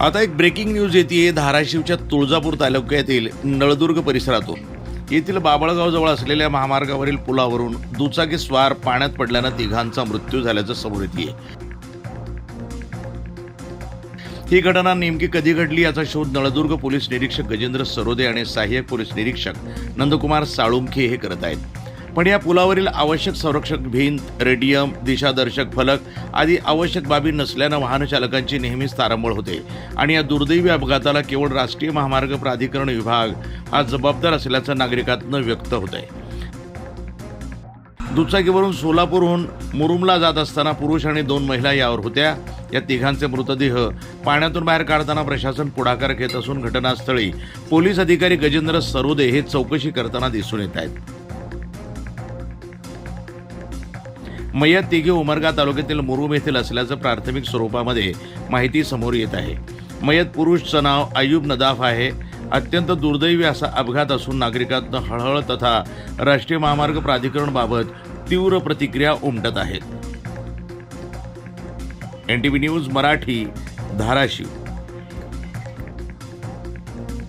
आता एक breaking news येते धाराशिवच्या तुळजापूर तालुक्यातील नळदुर्ग परिसरातून. येथील बाबळगावजवळ असलेल्या महामार्गावरील पुलावरून दुचाकी स्वार पाण्यात पडल्यानं तिघांचा मृत्यू झाल्याचं समोर येते. ही घटना नेमकी कधी घडली याचा शोध नळदुर्ग पोलीस निरीक्षक गजेंद्र सरोदे आणि सहाय्यक पोलीस निरीक्षक नंदकुमार साळुंखे हे करत आहेत. पण या पुलावरील आवश्यक संरक्षक भिंत, रेडियम, दिशादर्शक फलक आदी आवश्यक बाबी नसल्यानं वाहनचालकांची नेहमीच तारांबळ होते आणि या दुर्दैवी अपघाताला केवळ राष्ट्रीय महामार्ग प्राधिकरण विभाग हा जबाबदार असल्याचं नागरिकांतून व्यक्त होत आहे. दुचाकीवरून सोलापूरहून मुरुमला जात असताना पुरुष आणि 2 महिला यावर होत्या. या तिघांचे मृतदेह पाण्यातून बाहेर काढताना प्रशासन पुढाकार घेत असून घटनास्थळी पोलीस अधिकारी गजेंद्र सरोदे हे चौकशी करताना दिसून येत आहेत. मयत तिघे उमरगा तालुक्यातील मुरुम येथील असल्याचं प्राथमिक स्वरूपामध्ये माहिती समोर येत आहे. मयत पुरुषचं नाव अयूब नदाफ आहे. अत्यंत दुर्दैवी असा अपघात असून नागरिकांत हळहळ तथा राष्ट्रीय महामार्ग प्राधिकरणबाबत तीव्र प्रतिक्रिया उमटत आहेत. NTV news Marathi, Dharashiv.